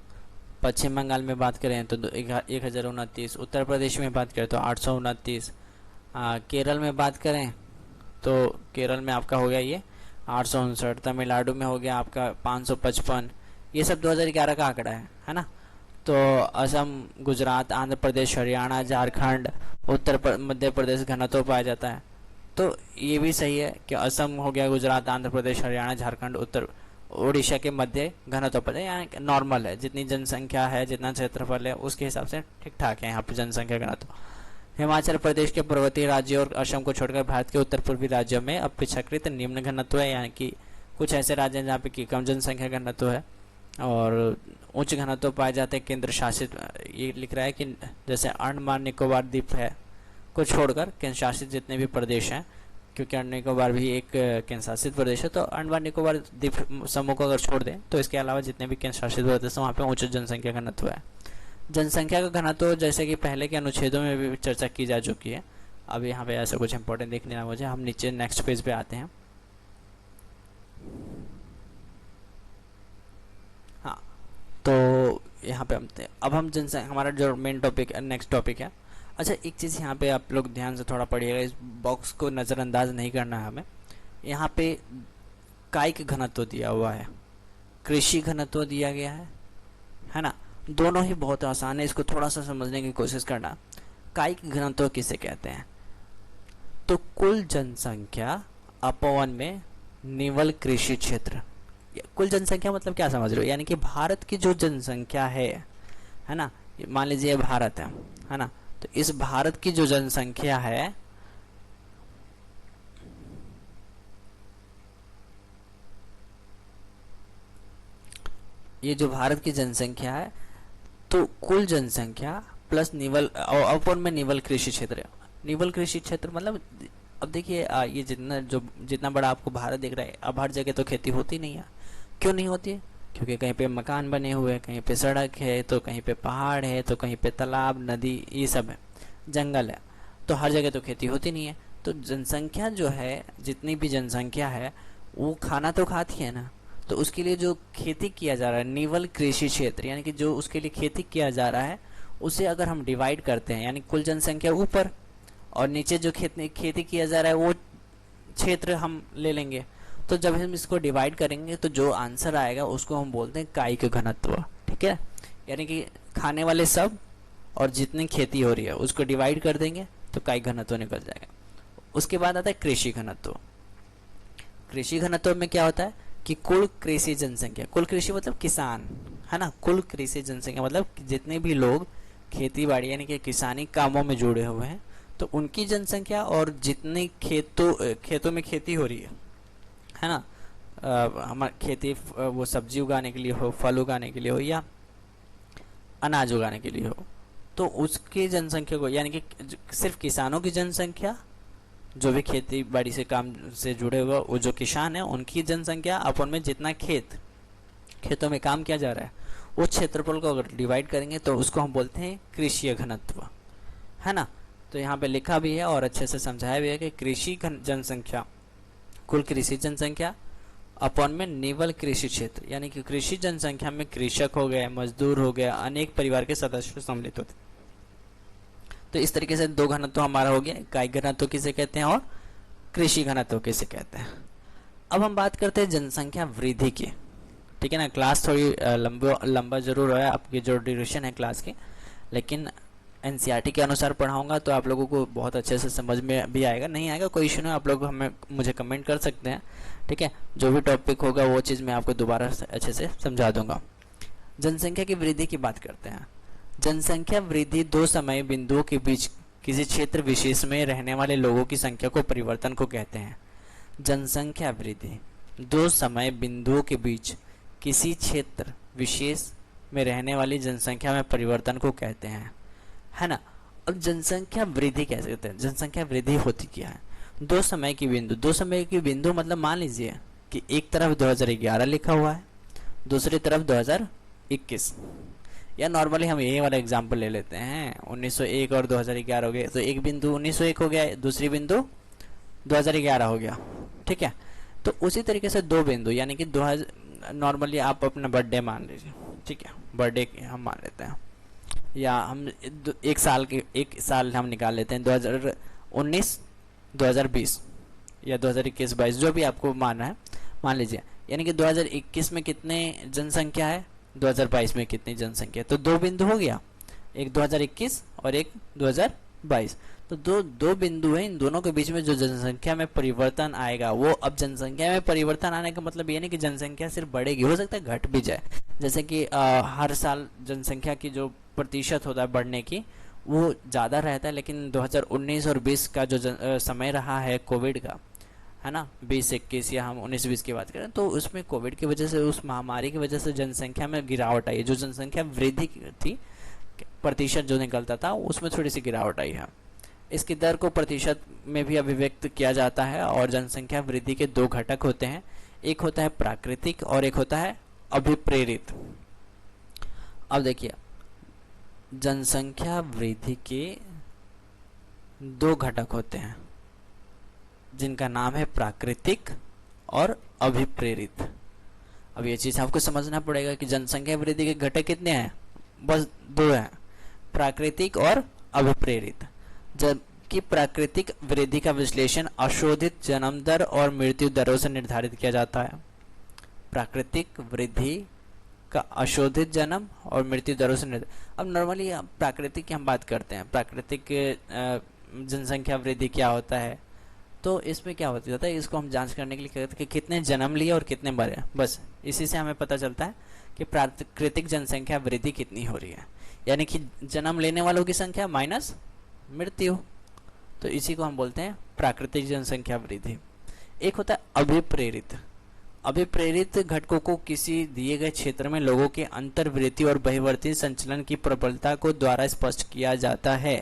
पश्चिम बंगाल में बात करें तो 1029, उत्तर प्रदेश में बात करें तो 829, केरल में बात करें तो केरल में आपका हो गया ये 859, तमिलनाडु में हो गया आपका 555। ये सब 2011 का आंकड़ा है ना। तो असम, गुजरात, आंध्र प्रदेश, हरियाणा, झारखंड, मध्य प्रदेश घनत्व पाया जाता है। तो ये भी सही है कि असम हो गया, गुजरात, आंध्र प्रदेश, हरियाणा, झारखंड, उत्तर उड़ीसा के मध्य घनत्व पर है, यानी नॉर्मल है, जितनी जनसंख्या है जितना क्षेत्रफल है उसके हिसाब से ठीक ठाक है यहाँ पे जनसंख्या घनत्व। हिमाचल प्रदेश के पर्वतीय राज्यों और असम को छोड़कर भारत के उत्तर पूर्वी राज्यों में अपेक्षाकृत निम्न घनत्व है, यानी कि कुछ ऐसे राज्य हैं जहाँ पे की कम जनसंख्या घनत्व है और उच्च घनत्व पाए जाते हैं। केंद्र शासित, ये लिख रहा है कि जैसे अंडमान निकोबार द्वीप है को छोड़कर केंद्र शासित जितने भी प्रदेश हैं, क्योंकि अंडमान निकोबार भी एक केंद्र शासित प्रदेश है, तो अंडमान निकोबार द्वीप समूह को अगर छोड़ दें तो इसके अलावा जितने भी केंद्र शासित प्रदेश हैं वहाँ पे उच्च जनसंख्या घनत्व है। जनसंख्या का घनत्व जैसे कि पहले के अनुच्छेदों में भी चर्चा की जा चुकी है, अब यहाँ पे ऐसा कुछ इंपॉर्टेंट देखने ना मुझे। हम नीचे नेक्स्ट पेज पे आते हैं। हाँ, तो यहाँ पे अब हम जनसंख्या, हमारा जो मेन टॉपिक नेक्स्ट टॉपिक है। अच्छा एक चीज़ यहाँ पे आप लोग ध्यान से थोड़ा पढ़िएगा, इस बॉक्स को नज़रअंदाज नहीं करना है हमें। यहाँ पे कायिक घनत्व दिया हुआ है, कृषि घनत्व दिया गया है ना। दोनों ही बहुत आसान है, इसको थोड़ा सा समझने की कोशिश करना। कायिक घनत्व किसे कहते हैं, तो कुल जनसंख्या अपवन में निवल कृषि क्षेत्र। कुल जनसंख्या मतलब क्या समझ रहे हो, यानी कि भारत की जो जनसंख्या है ना, मान लीजिए भारत है ना, तो इस भारत की जो जनसंख्या है ये जो भारत की जनसंख्या है, तो कुल जनसंख्या प्लस निवल अपन में निवल कृषि क्षेत्र। निवल कृषि क्षेत्र मतलब अब देखिए ये जितना बड़ा आपको भारत दिख रहा है, अब हर जगह तो खेती होती नहीं है। क्यों नहीं होती है, क्योंकि कहीं पे मकान बने हुए हैं, कहीं पे सड़क है, तो कहीं पे पहाड़ है, तो कहीं पे तालाब, नदी, ये सब है, जंगल है, तो हर जगह तो खेती होती नहीं है। तो जनसंख्या जो है, जितनी भी जनसंख्या है वो खाना तो खाती है ना, तो उसके लिए जो खेती किया जा रहा है निवल कृषि क्षेत्र, यानी कि जो उसके लिए खेती किया जा रहा है उसे अगर हम डिवाइड करते हैं, यानी कुल जनसंख्या ऊपर और नीचे जो खेती किया जा रहा है वो क्षेत्र हम ले लेंगे, तो जब हम इसको डिवाइड करेंगे तो जो आंसर आएगा उसको हम बोलते हैं कायिक घनत्व। ठीक है, यानी कि खाने वाले सब और जितनी खेती हो रही है उसको डिवाइड कर देंगे तो कायिक घनत्व निकल जाएगा। उसके बाद आता है कृषि घनत्व। कृषि घनत्व में क्या होता है कि कुल कृषि जनसंख्या, कुल कृषि मतलब किसान, है ना, कुल कृषि जनसंख्या मतलब जितने भी लोग खेती बाड़ी यानी कि किसानी कामों में जुड़े हुए हैं, तो उनकी जनसंख्या और जितने खेतों में खेती हो रही है ना, हमारे खेती वो सब्जी उगाने के लिए हो, फल उगाने के लिए हो या अनाज उगाने के लिए हो, तो उसकी जनसंख्या को, यानी कि सिर्फ किसानों की जनसंख्या, जो भी खेती बाड़ी से काम से जुड़े हुए वो जो किसान है उनकी जनसंख्या अपन में जितना खेत खेतों में काम किया जा रहा है, उस क्षेत्रफल को अगर डिवाइड करेंगे तो उसको हम बोलते हैं कृषि घनत्व, है ना। तो यहाँ पे लिखा भी है और अच्छे से समझाया भी है कि कृषि जनसंख्या, कुल कृषि जनसंख्या अपॉन में निवल कृषि क्षेत्र, यानी कि कृषि जनसंख्या में कृषक हो गए, मजदूर हो गए, अनेक परिवार के सदस्य सम्मिलित होते। तो इस तरीके से दो घनत्व हमारा हो गया, कायिक घनत्व किसे कहते हैं और कृषि घनत्व किसे कहते हैं। अब हम बात करते हैं जनसंख्या वृद्धि की, ठीक है ना। क्लास थोड़ी लंबा जरूर है, आपकी जो ड्यूरेशन है क्लास की, लेकिन एनसीईआरटी के अनुसार पढ़ाऊंगा तो आप लोगों को बहुत अच्छे से समझ में भी आएगा। नहीं आएगा कोई इशू नहीं, आप लोग हमें मुझे कमेंट कर सकते हैं, ठीक है। जो भी टॉपिक होगा वो चीज़ मैं आपको दोबारा अच्छे से समझा दूंगा। जनसंख्या की वृद्धि की बात करते हैं। जनसंख्या वृद्धि दो समय बिंदुओं के बीच किसी क्षेत्र विशेष में रहने वाले लोगों की संख्या को परिवर्तन को कहते हैं। जनसंख्या वृद्धि दो समय बिंदुओं के बीच किसी क्षेत्र विशेष में रहने वाली जनसंख्या में परिवर्तन को कहते हैं, है ना। अब जनसंख्या वृद्धि कैसे कहते हैं, जनसंख्या वृद्धि होती क्या है। दो समय की बिंदु, दो समय की बिंदु मतलब मान लीजिए कि एक तरफ 2011 लिखा हुआ है, दूसरी तरफ 2021, या नॉर्मली हम यही वाला एग्जांपल ले लेते हैं, 1901 और 2011 हो गए, तो एक बिंदु 1901 हो गया, दूसरी बिंदु 2011 हो गया, ठीक है। तो उसी तरीके से दो बिंदु, यानी कि नॉर्मली आप अपना बर्थडे मान लीजिए, ठीक है, बर्थडे हम मान लेते हैं, या हम एक साल हम निकाल लेते हैं, 2019 2020 या 2021-22, जो भी आपको मानना है मान लीजिए। यानी कि 2021 में कितने जनसंख्या है, 2022 में कितनी जनसंख्या है, तो दो बिंदु हो गया, एक 2021 और एक 2022। तो दो बिंदु है, इन दोनों के बीच में जो जनसंख्या में परिवर्तन आएगा, वो अब जनसंख्या में परिवर्तन आने का मतलब ये नहीं कि जनसंख्या सिर्फ बढ़ेगी, हो सकता है घट भी जाए। जैसे कि हर साल जनसंख्या की जो प्रतिशत होता है बढ़ने की वो ज़्यादा रहता है, लेकिन 2019 और 20 का जो समय रहा है कोविड का, है ना, 20-21 या हम 19-20 की बात करें, तो उसमें कोविड की वजह से, उस महामारी की वजह से जनसंख्या में गिरावट आई। जो जनसंख्या वृद्धि थी, प्रतिशत जो निकलता था, उसमें थोड़ी सी गिरावट आई है। इसकी दर को प्रतिशत में भी अभिव्यक्त किया जाता है। और जनसंख्या वृद्धि के दो घटक होते हैं, एक होता है प्राकृतिक और एक होता है अभिप्रेरित। अब देखिए, जनसंख्या वृद्धि के दो घटक होते हैं जिनका नाम है प्राकृतिक और अभिप्रेरित। अब ये चीज आपको समझना पड़ेगा कि जनसंख्या वृद्धि के घटक कितने हैं, बस दो हैं, प्राकृतिक और अभिप्रेरित। जबकि प्राकृतिक वृद्धि का विश्लेषण अशोधित जन्म दर और मृत्यु दरों से निर्धारित किया जाता है। प्राकृतिक वृद्धि का अशोधित जन्म और मृत्यु दरों से अब नॉर्मली प्राकृतिक की हम बात करते हैं, प्राकृतिक जनसंख्या वृद्धि क्या होता है, तो इसमें क्या होता है, इसको हम जांच करने के लिए कहते हैं कि कितने जन्म लिए और कितने मरे, बस इसी से हमें पता चलता है कि प्राकृतिक जनसंख्या वृद्धि कितनी हो रही है। यानी कि जन्म लेने वालों की संख्या माइनस मृत्यु, तो इसी को हम बोलते हैं प्राकृतिक जनसंख्या वृद्धि। एक होता है अभिप्रेरित। अभिप्रेरित घटकों को किसी दिए गए क्षेत्र में लोगों के अंतर्वृत्ति और बहिर्वर्ती संचलन की प्रबलता को द्वारा स्पष्ट किया जाता है।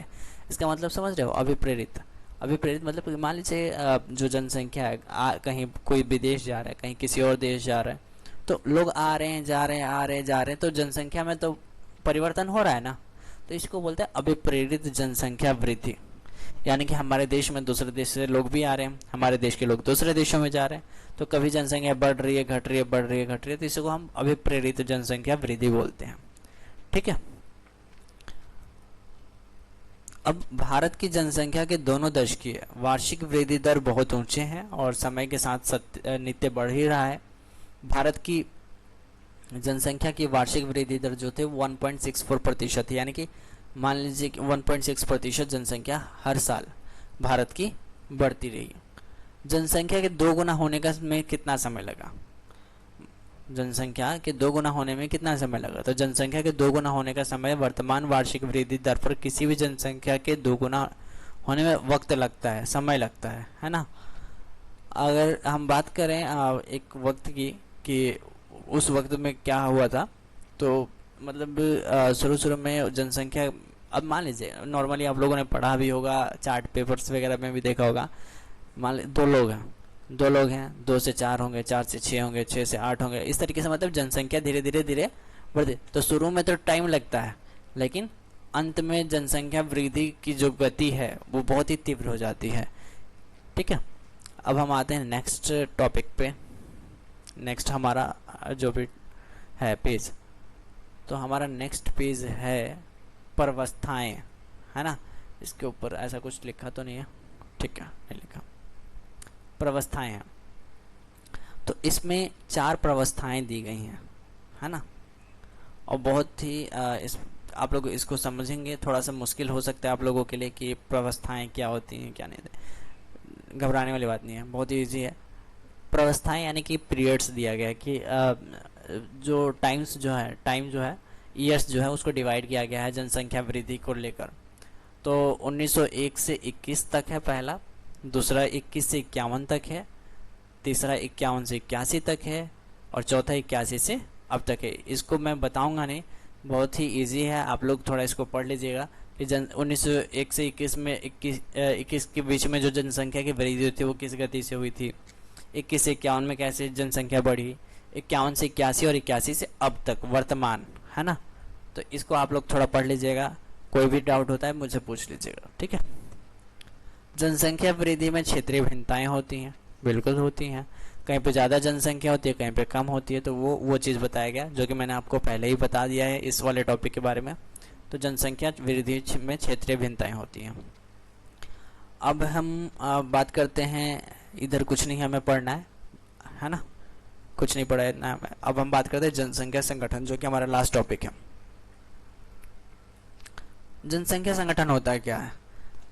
इसका मतलब समझ रहे हो, अभिप्रेरित। अभिप्रेरित मतलब मान लीजिए जो जनसंख्या है, कहीं कोई विदेश जा रहा है, कहीं किसी और देश जा रहा है, तो लोग आ रहे हैं, जा रहे हैं, आ रहे हैं, जा रहे हैं, तो जनसंख्या में तो परिवर्तन हो रहा है ना, तो इसको बोलते हैं अभिप्रेरित जनसंख्या वृद्धि। यानी कि हमारे देश में दूसरे देश से लोग भी आ रहे हैं, हमारे देश के लोग दूसरे देशों में जा रहे हैं, तो कभी जनसंख्या बढ़ रही है, घट रही है, बढ़ रही है, घट रही है, तो इसको हम अभिप्रेरित जनसंख्या वृद्धि बोलते हैं, ठीक है। अब भारत की जनसंख्या के दोनों दशकीय वार्षिक वृद्धि दर बहुत ऊंचे हैं और समय के साथ नित्य बढ़ ही रहा है। भारत की जनसंख्या की वार्षिक वृद्धि दर जो थे 1.64%, यानी कि मान लीजिए कि 1.6% जनसंख्या हर साल भारत की बढ़ती रही। जनसंख्या के दो गुना होने का में कितना समय लगा, जनसंख्या के दो गुना होने में कितना समय लगा, तो जनसंख्या के दो गुना होने का समय वर्तमान वार्षिक वृद्धि दर पर किसी भी जनसंख्या के दो गुना होने में वक्त लगता है, समय लगता है ना। अगर हम बात करें एक वक्त की कि उस वक्त में क्या हुआ था, तो मतलब शुरू में जनसंख्या, अब मान लीजिए नॉर्मली आप लोगों ने पढ़ा भी होगा, चार्ट पेपर्स वगैरह में भी देखा होगा, मान लीजिए दो लोग हैं, दो लोग हैं, 2 से 4 होंगे, 4 से 6 होंगे, 6 से 8 होंगे, इस तरीके से मतलब जनसंख्या धीरे धीरे धीरे बढ़ती। तो शुरू में तो टाइम लगता है, लेकिन अंत में जनसंख्या वृद्धि की जो गति है वो बहुत ही तीव्र हो जाती है। ठीक है, अब हम आते हैं नेक्स्ट टॉपिक पे। नेक्स्ट हमारा जो भी है पेज, तो हमारा नेक्स्ट पेज है प्रवस्थाएं, है ना। इसके ऊपर ऐसा कुछ लिखा तो नहीं है, ठीक है, नहीं लिखा। प्रवस्थाएं हैं, तो इसमें 4 प्रवस्थाएं दी गई हैं, है ना। और बहुत ही इस आप लोग इसको समझेंगे थोड़ा सा मुश्किल हो सकता है आप लोगों के लिए कि प्रवस्थाएं क्या होती हैं क्या नहीं। घबराने वाली बात नहीं है, बहुत ही ईजी है। प्रवस्थाएं यानी कि पीरियड्स दिया गया है कि जो टाइम जो है ईयर्स जो है उसको डिवाइड किया गया है जनसंख्या वृद्धि को लेकर। तो 1901 से 21 तक है पहला, दूसरा 21 से 51 तक है, तीसरा 51 से 81 तक है, और चौथा 81 से अब तक है। इसको मैं बताऊंगा नहीं, बहुत ही इजी है, आप लोग थोड़ा इसको पढ़ लीजिएगा कि 1901 से 21 में 21 के बीच में जो जनसंख्या की वृद्धि हुई थी वो किस गति से हुई थी, 21 से 51 में कैसे जनसंख्या बढ़ी, 51 से 81 और 81 से अब तक वर्तमान, है ना। तो इसको आप लोग थोड़ा पढ़ लीजिएगा, कोई भी डाउट होता है मुझे पूछ लीजिएगा, ठीक है। जनसंख्या वृद्धि में क्षेत्रीय भिन्नताएं होती हैं, बिल्कुल होती हैं। कहीं पे ज़्यादा जनसंख्या होती है, कहीं पे कम होती है, तो वो चीज़ बताया गया जो कि मैंने आपको पहले ही बता दिया है इस वाले टॉपिक के बारे में। तो जनसंख्या वृद्धि में क्षेत्रीय भिन्नताएं होती हैं। अब हम बात करते हैं, इधर कुछ नहीं हमें पढ़ना है ना, कुछ नहीं पढ़ा है। अब हम बात करते हैं जनसंख्या संगठन, जो कि हमारा लास्ट टॉपिक है। जनसंख्या संगठन होता है क्या है?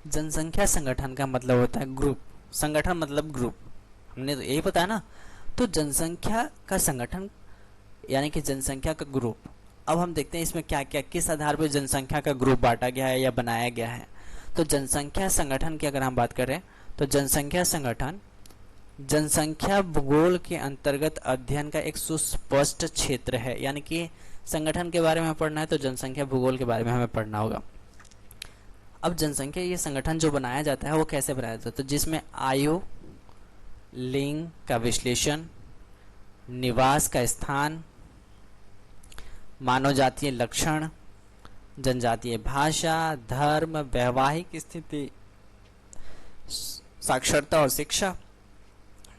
जनसंख्या संगठन का मतलब होता है ग्रुप, संगठन मतलब ग्रुप, हमने तो यही पता है ना। तो जनसंख्या का संगठन यानी कि जनसंख्या का ग्रुप। अब हम देखते हैं इसमें क्या क्या, किस आधार पर जनसंख्या का ग्रुप बांटा गया है या बनाया गया है। तो जनसंख्या संगठन की अगर हम बात करें तो जनसंख्या संगठन जनसंख्या भूगोल के अंतर्गत अध्ययन का एक सुस्पष्ट क्षेत्र है। यानी कि संगठन के बारे में पढ़ना है तो जनसंख्या भूगोल के बारे में हमें पढ़ना होगा। अब जनसंख्या ये संगठन जो बनाया जाता है वो कैसे बनाया जाता है, तो जिसमें आयु, लिंग का विश्लेषण, निवास का स्थान, मानव जातीय लक्षण, जनजातीय भाषा, धर्म, वैवाहिक स्थिति, साक्षरता और शिक्षा,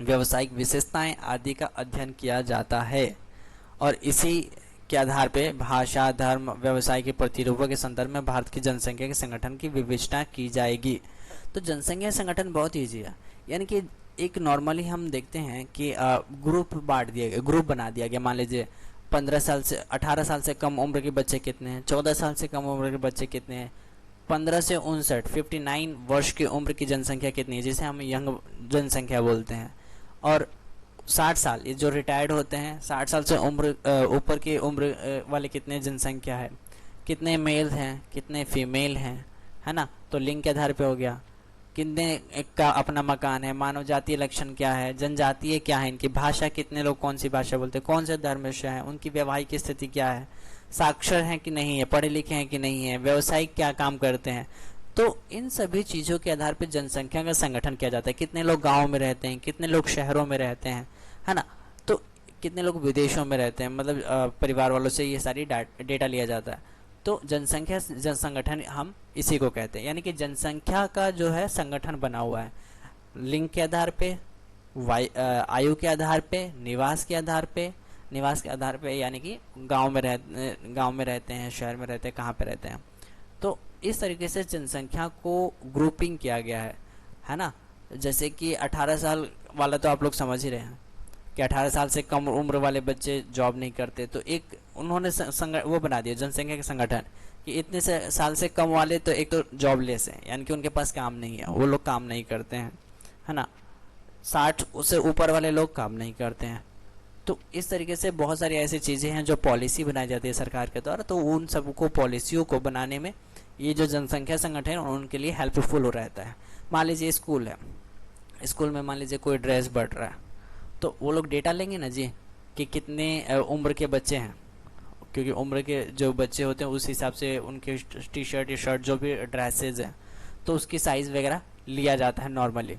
व्यावसायिक विशेषताएं आदि का अध्ययन किया जाता है। और इसी के आधार पर भाषा, धर्म, व्यवसाय के प्रतिरूपों के संदर्भ में भारत की जनसंख्या के संगठन की विवेचना की जाएगी। तो जनसंख्या संगठन बहुत ईजी है, यानी कि एक नॉर्मली हम देखते हैं कि ग्रुप बांट दिया गया, ग्रुप बना दिया गया। मान लीजिए 18 साल से कम उम्र के बच्चे कितने हैं, 14 साल से कम उम्र के बच्चे कितने हैं, 15 से 59 वर्ष की उम्र की जनसंख्या कितनी है, जिसे हम यंग जनसंख्या बोलते हैं। और 60 साल, ये जो रिटायर्ड होते हैं, 60 साल से ऊपर की उम्र वाले कितने जनसंख्या है, कितने मेल हैं, कितने फीमेल हैं, है ना। तो लिंग के आधार पे हो गया, कितने का अपना मकान है, मानव जातीय लक्षण क्या है, जनजातीय क्या है, इनकी भाषा, कितने लोग कौन सी भाषा बोलते हैं, कौन से धर्म से हैं, उनकी वैवाहिक स्थिति क्या है, साक्षर हैं कि नहीं है, पढ़े लिखे हैं कि नहीं है, व्यवसायिक क्या काम करते हैं। तो इन सभी चीज़ों के आधार पर जनसंख्या का संगठन किया जाता है। कितने लोग गाँव में रहते हैं, कितने लोग शहरों में रहते हैं, है ना। तो कितने लोग विदेशों में रहते हैं, मतलब परिवार वालों से ये सारी डेटा लिया जाता है। तो जनसंख्या जनसंगठन हम इसी को कहते हैं। यानी कि जनसंख्या का जो है संगठन बना हुआ है लिंग के आधार पे, आयु के आधार पे, निवास के आधार पे, यानी कि गांव में रहते हैं, शहर में रहते हैं, कहाँ पे रहते हैं। तो इस तरीके से जनसंख्या को ग्रुपिंग किया गया है ना। जैसे कि 18 साल वाला तो आप लोग समझ ही रहे हैं कि 18 साल से कम उम्र वाले बच्चे जॉब नहीं करते, तो एक उन्होंने वो बना दिया जनसंख्या के संगठन कि इतने साल से कम वाले तो एक तो जॉबलेस हैं, यानी कि उनके पास काम नहीं है, वो लोग काम नहीं करते हैं, है ना। 60 उससे ऊपर वाले लोग काम नहीं करते हैं। तो इस तरीके से बहुत सारी ऐसी चीज़ें हैं जो पॉलिसी बनाई जाती है सरकार के द्वारा, तो उन सबको पॉलिसियों को बनाने में ये जो जनसंख्या संगठन है उनके लिए हेल्पफुल हो रहता है। मान लीजिए स्कूल है, स्कूल में मान लीजिए कोई ड्रेस बढ़ रहा है, तो वो लोग डेटा लेंगे ना जी कि कितने उम्र के बच्चे हैं, क्योंकि उम्र के जो बच्चे होते हैं उस हिसाब से उनके टी शर्ट या शर्ट जो भी ड्रेसेज हैं तो उसकी साइज़ वगैरह लिया जाता है नॉर्मली।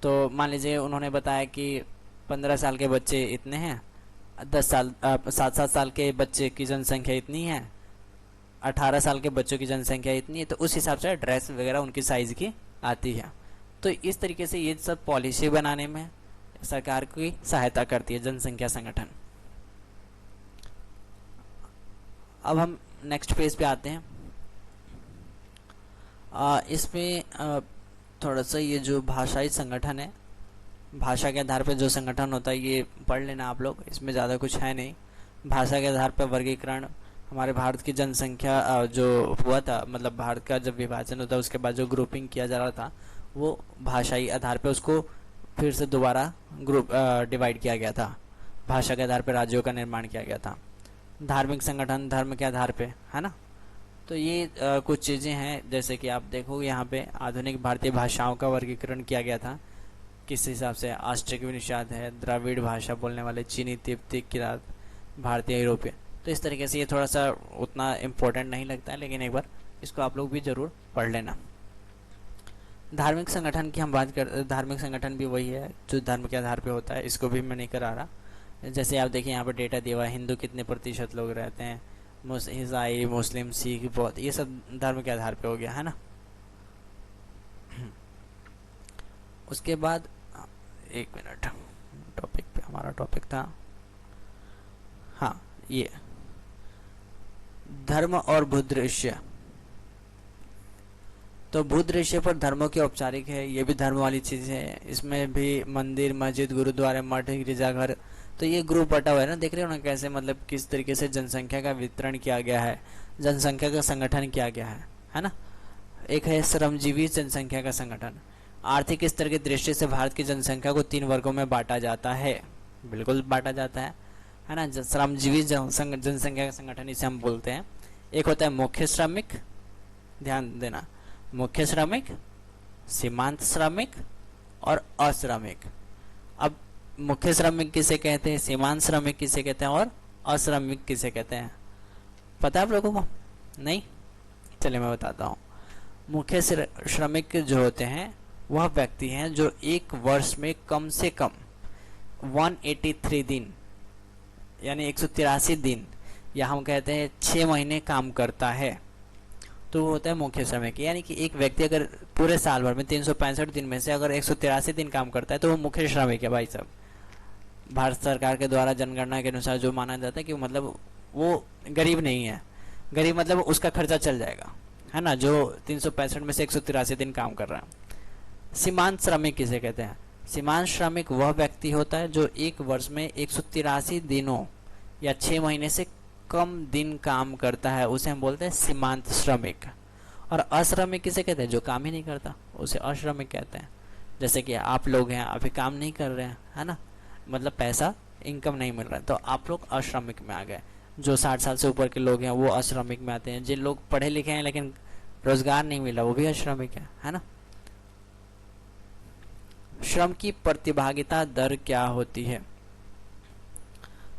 तो मान लीजिए उन्होंने बताया कि 15 साल के बच्चे इतने हैं, 10 साल 7 7 साल के बच्चे की जनसंख्या इतनी है, 18 साल के बच्चों की जनसंख्या इतनी है, तो उस हिसाब से ड्रेस वगैरह उनकी साइज़ की आती है। तो इस तरीके से ये सब पॉलिसी बनाने में सरकार की सहायता करती है जनसंख्या संगठन। अब हम नेक्स्ट पेज पे आते हैं। इसमें थोड़ा सा ये जो भाषाई संगठन है, भाषा के आधार पर जो संगठन होता है ये पढ़ लेना आप लोग, इसमें ज़्यादा कुछ है नहीं। भाषा के आधार पर वर्गीकरण, हमारे भारत की जनसंख्या जो हुआ था, मतलब भारत का जब विभाजन होता है उसके बाद जो ग्रुपिंग किया जा रहा था वो भाषाई आधार पर उसको फिर से दोबारा ग्रुप डिवाइड किया गया था। भाषा के आधार पर राज्यों का निर्माण किया गया था। धार्मिक संगठन धर्म के आधार पे, है ना। तो ये कुछ चीज़ें हैं, जैसे कि आप देखोगे यहाँ पे आधुनिक भारतीय भाषाओं का वर्गीकरण किया गया था किस हिसाब से। आस्ट्रिक निषाद है, द्रविड़ भाषा बोलने वाले, चीनी, तिब्बती, किरात, भारतीय, यूरोपीय। तो इस तरीके से ये थोड़ा सा उतना इम्पोर्टेंट नहीं लगता है, लेकिन एक बार इसको आप लोग भी ज़रूर पढ़ लेना। धार्मिक संगठन की हम बात कर, धार्मिक संगठन भी वही है जो धर्म के आधार पे होता है, इसको भी मैं नहीं करा रहा। जैसे आप देखिए यहाँ पर डेटा दिया हुआ है, हिंदू कितने प्रतिशत लोग रहते हैं, ईसाई, मुस्लिम, सिख, बौद्ध, ये सब धर्म के आधार पे हो गया, है ना। उसके बाद एक मिनट, टॉपिक पे हमारा टॉपिक था, हाँ ये धर्म और भूदृश्य। तो भूदृश्य पर धर्मों की औपचारिक है, ये भी धर्म वाली चीज़ है। इसमें भी मंदिर, मस्जिद, गुरुद्वारे, मठ, गिरजाघर, तो ये ग्रुप बटा हुआ है ना, देख रहे हो ना कैसे, मतलब किस तरीके से जनसंख्या का वितरण किया गया है, जनसंख्या का संगठन किया गया है ना। एक है श्रमजीवी जनसंख्या का संगठन। आर्थिक स्तर की दृष्टि से भारत की जनसंख्या को 3 वर्गों में बांटा जाता है, बिल्कुल बांटा जाता है ना। श्रमजीवी जनसंख्या का संगठन इसे हम बोलते हैं। एक होता है मुख्य श्रमिक, ध्यान देना, मुख्य श्रमिक, सीमांत श्रमिक और अश्रमिक। अब मुख्य श्रमिक किसे कहते हैं, सीमांत श्रमिक किसे कहते हैं और अश्रमिक किसे कहते हैं, पता है आप लोगों को? नहीं, चलिए मैं बताता हूँ। मुख्य श्रमिक जो होते हैं वह व्यक्ति हैं जो एक वर्ष में कम से कम 183 दिन यानी 183 दिन, या हम कहते हैं 6 महीने काम करता है, तो वो होता है मुख्य श्रमिक। यानी कि एक व्यक्ति अगर पूरे साल भर में 365 दिन में से अगर 183 दिन काम करता है तो वो मुख्य श्रमिक है भाई साहब। भारत सरकार के द्वारा जनगणना के अनुसार जो माना जाता है कि मतलब वो गरीब नहीं है, गरीब मतलब उसका खर्चा चल जाएगा, है ना, जो 365 में से 183 दिन काम कर रहा है। सीमांत श्रमिक किसे कहते हैं? सीमांत श्रमिक वह व्यक्ति होता है जो एक वर्ष में 183 दिनों या 6 महीने से कम दिन काम करता है, उसे हम बोलते हैं सीमांत श्रमिक। और अश्रमिक किसे कहते हैं? जो काम ही नहीं करता, उसे अश्रमिक कहते हैं। जैसे कि आप लोग हैं, अभी काम नहीं कर रहे हैं, है ना, मतलब पैसा, इनकम नहीं मिल रहा है, तो आप लोग अश्रमिक में आ गए। जो 60 साल से ऊपर के लोग हैं वो अश्रमिक में आते हैं। जिन लोग पढ़े लिखे हैं लेकिन रोजगार नहीं मिला वो भी अश्रमिक है ना। श्रम की प्रतिभागिता दर क्या होती है?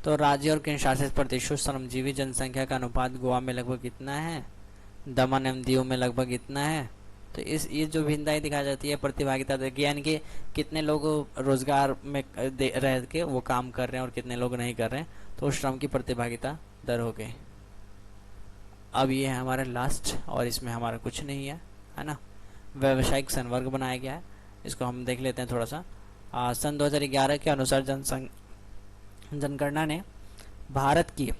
तो राज्य और केंद्र शासित प्रदेशों श्रमजीवी जनसंख्या का अनुपात गोवा में लगभग इतना है, दमन एवं दीव में लगभग इतना है। तो ये जो भिन्नताएं दिखाई जाती है प्रतिभागिता दर की, यानी कि कितने लोग रोजगार में रह के वो काम कर रहे हैं और कितने लोग नहीं कर रहे हैं, तो श्रम की प्रतिभागिता दर हो गई। अब ये है हमारा लास्ट, और इसमें हमारा कुछ नहीं है ना। व्यावसायिक संवर्ग बनाया गया है, इसको हम देख लेते हैं थोड़ा सा। सन 2011 के अनुसार जनगणना ने भारत की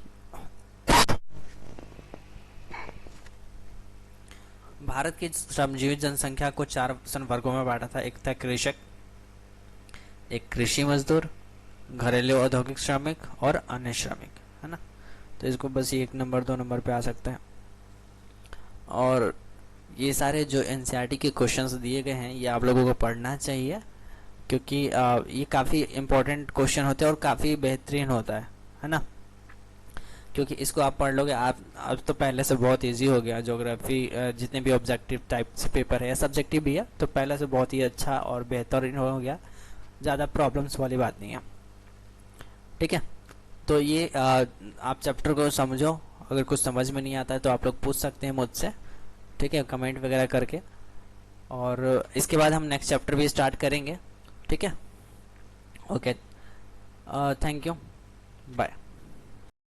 श्रमजीवी जनसंख्या को 4 संवर्गों में बांटा था। एक था कृषक, एक कृषि मजदूर, घरेलू औद्योगिक श्रमिक और अन्य श्रमिक, है ना। तो इसको बस 1 नंबर 2 नंबर पे आ सकता है। और ये सारे जो एनसीईआरटी के क्वेश्चंस दिए गए हैं ये आप लोगों को पढ़ना चाहिए, क्योंकि ये काफ़ी इम्पोर्टेंट क्वेश्चन होते हैं और काफ़ी बेहतरीन होता है ना। क्योंकि इसको आप पढ़ लोगे, आप अब तो पहले से बहुत इजी हो गया ज्योग्राफी, जितने भी ऑब्जेक्टिव टाइप से पेपर है या सब्जेक्टिव भी है, तो पहले से बहुत ही अच्छा और बेहतरीन हो गया, ज़्यादा प्रॉब्लम्स वाली बात नहीं है, ठीक है। तो ये आप चैप्टर को समझो, अगर कुछ समझ में नहीं आता है तो आप लोग पूछ सकते हैं मुझसे, ठीक है, कमेंट वगैरह करके। और इसके बाद हम नेक्स्ट चैप्टर भी स्टार्ट करेंगे, ठीक है। Okay, thank you, bye.